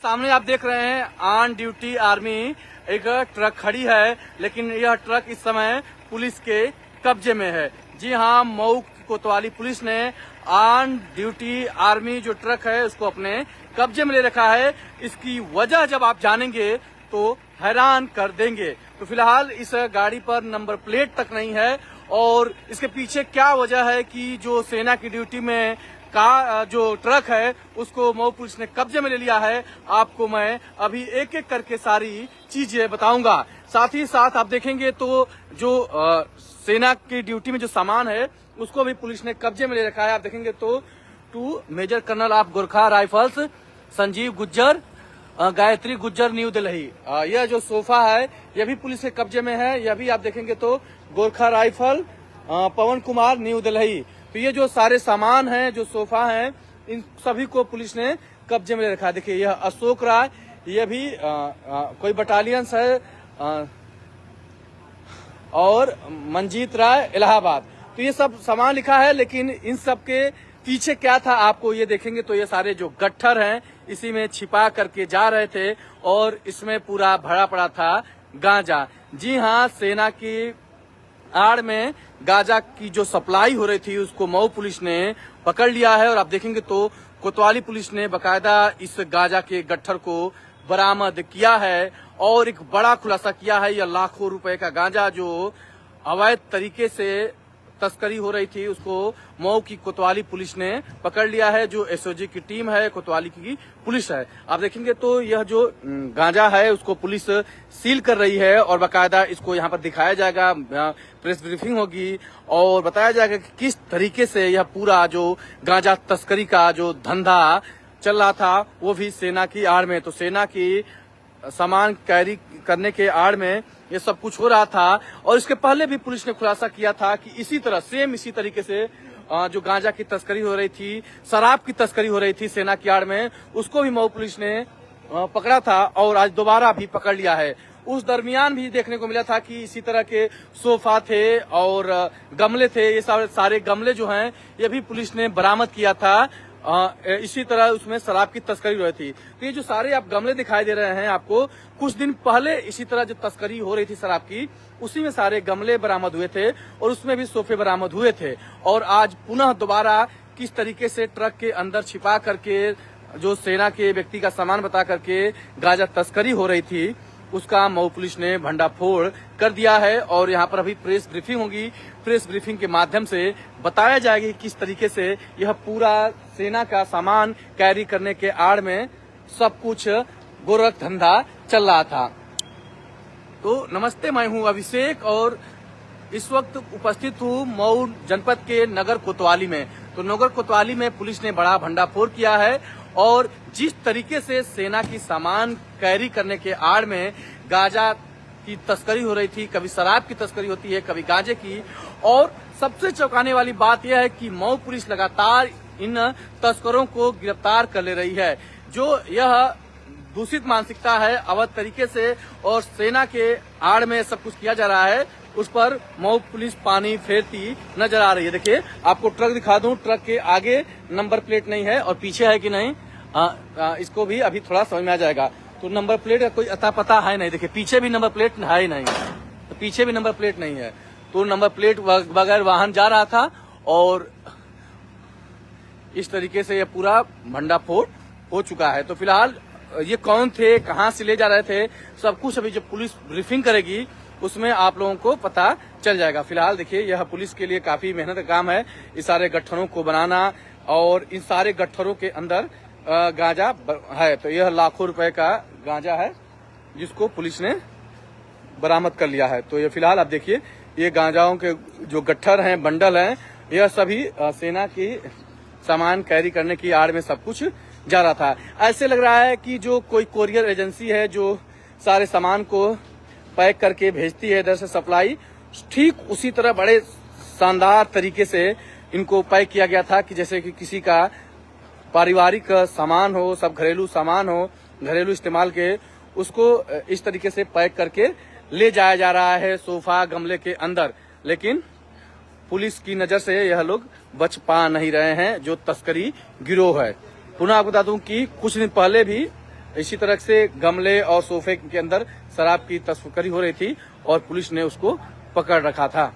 सामने आप देख रहे हैं ऑन ड्यूटी आर्मी एक ट्रक खड़ी है, लेकिन यह ट्रक इस समय पुलिस के कब्जे में है। जी हां, मऊ कोतवाली पुलिस ने ऑन ड्यूटी आर्मी जो ट्रक है उसको अपने कब्जे में ले रखा है। इसकी वजह जब आप जानेंगे तो हैरान कर देंगे। तो फिलहाल इस गाड़ी पर नंबर प्लेट तक नहीं है और इसके पीछे क्या वजह है कि जो सेना की ड्यूटी में का जो ट्रक है उसको मऊ पुलिस ने कब्जे में ले लिया है, आपको मैं अभी एक एक करके सारी चीजें बताऊंगा। साथ ही साथ आप देखेंगे तो जो सेना की ड्यूटी में जो सामान है उसको भी पुलिस ने कब्जे में ले रखा है। आप देखेंगे तो 2 major colonel of Gorkha Rifles Sanjeev Gujjar, Gayatri Gujjar, New Delhi. यह जो सोफा है यह भी पुलिस के कब्जे में है। यह भी आप देखेंगे तो गोरखा राइफल पवन कुमार, न्यू दिल्ली। तो ये जो सारे सामान हैं, जो सोफा हैं, इन सभी को पुलिस ने कब्जे में ले रखा है। देखिए यह अशोक राय, ये भी कोई बटालियन है, और मंजीत राय इलाहाबाद। तो ये सब सामान लिखा है, लेकिन इन सब के पीछे क्या था आपको ये देखेंगे तो ये सारे जो गट्ठर हैं इसी में छिपा करके जा रहे थे और इसमें पूरा भरा पड़ा था गांजा। जी हां, सेना की आड़ में गांजा की जो सप्लाई हो रही थी उसको मऊ पुलिस ने पकड़ लिया है और आप देखेंगे तो कोतवाली पुलिस ने बकायदा इस गांजा के गट्ठर को बरामद किया है और एक बड़ा खुलासा किया है। यह लाखों रुपए का गांजा जो अवैध तरीके से तस्करी हो रही थी उसको मऊ की कोतवाली पुलिस ने पकड़ लिया है। जो एसओजी की टीम है कोतवाली की पुलिस है। आप देखेंगे तो यह जो गांजा है उसको पुलिस सील कर रही है और बाकायदा इसको यहाँ पर दिखाया जाएगा, प्रेस ब्रीफिंग होगी और बताया जाएगा कि किस तरीके से यह पूरा जो गांजा तस्करी का जो धंधा चल रहा था वो भी सेना की आड़ में। तो सेना की सामान कैरी करने के आड़ में ये सब कुछ हो रहा था और इसके पहले भी पुलिस ने खुलासा किया था कि इसी तरह सेम इसी तरीके से जो गांजा की तस्करी हो रही थी, शराब की तस्करी हो रही थी सेना की आड़ में, उसको भी मऊ पुलिस ने पकड़ा था और आज दोबारा भी पकड़ लिया है। उस दरमियान भी देखने को मिला था कि इसी तरह के सोफा थे और गमले थे। ये सारे गमले जो हैं ये भी पुलिस ने बरामद किया था। इसी तरह उसमें शराब की तस्करी हो रही थी। तो ये जो सारे आप गमले दिखाई दे रहे हैं आपको, कुछ दिन पहले इसी तरह जो तस्करी हो रही थी शराब की, उसी में सारे गमले बरामद हुए थे और उसमें भी सोफे बरामद हुए थे। और आज पुनः दोबारा किस तरीके से ट्रक के अंदर छिपा करके जो सेना के व्यक्ति का सामान बता करके गांजा तस्करी हो रही थी उसका मऊ पुलिस ने भंडाफोड़ कर दिया है और यहाँ पर अभी प्रेस ब्रीफिंग होगी। प्रेस ब्रीफिंग के माध्यम से बताया जाएगा कि किस तरीके से यह पूरा सेना का सामान कैरी करने के आड़ में सब कुछ गोरख धंधा चल रहा था। तो नमस्ते, मैं हूँ अभिषेक और इस वक्त उपस्थित हूँ मऊ जनपद के नगर कोतवाली में। तो नगर कोतवाली में पुलिस ने बड़ा भंडाफोड़ किया है और जिस तरीके से सेना की सामान कैरी करने के आड़ में गांजा की तस्करी हो रही थी, कभी शराब की तस्करी होती है, कभी गांजे की। और सबसे चौंकाने वाली बात यह है कि मऊ पुलिस लगातार इन तस्करों को गिरफ्तार कर ले रही है। जो यह दूषित मानसिकता है, अवैध तरीके से और सेना के आड़ में सब कुछ किया जा रहा है, उस पर मऊ पुलिस पानी फेरती नजर आ रही है। देखिए आपको ट्रक दिखा दूं, ट्रक के आगे नंबर प्लेट नहीं है और पीछे है कि नहीं इसको भी अभी थोड़ा समझ में आ जाएगा। तो नंबर प्लेट का कोई अता पता है नहीं। देखिए पीछे भी नंबर प्लेट है ही नहीं, तो पीछे भी नंबर प्लेट नहीं है। तो नंबर प्लेट बगैर वाहन जा रहा था और इस तरीके से यह पूरा भंडाफोड़ हो चुका है। तो फिलहाल ये कौन थे, कहाँ से ले जा रहे थे, सब कुछ अभी जब पुलिस ब्रीफिंग करेगी उसमें आप लोगों को पता चल जाएगा। फिलहाल देखिए यह पुलिस के लिए काफी मेहनत का काम है, इस सारे गट्ठरों को बनाना और इन सारे गट्ठरों के अंदर गांजा है। तो यह लाखों रुपए का गांजा है जिसको पुलिस ने बरामद कर लिया है। तो ये फिलहाल आप देखिए ये गांजाओं के जो गट्ठर हैं, बंडल हैं, यह सभी सेना की सामान कैरी करने की आड़ में सब कुछ जा रहा था। ऐसे लग रहा है कि जो कोई कोरियर एजेंसी है जो सारे सामान को पैक करके भेजती है इधर से सप्लाई, ठीक उसी तरह बड़े शानदार तरीके से इनको पैक किया गया था कि जैसे कि किसी का पारिवारिक सामान हो, सब घरेलू सामान हो, घरेलू इस्तेमाल के, उसको इस तरीके से पैक करके ले जाया जा रहा है सोफा गमले के अंदर। लेकिन पुलिस की नजर से यह लोग बच पा नहीं रहे हैं जो तस्करी गिरोह है। पुनः आपको बता दूं कि कुछ दिन पहले भी इसी तरह से गमले और सोफे के अंदर शराब की तस्करी हो रही थी और पुलिस ने उसको पकड़ रखा था।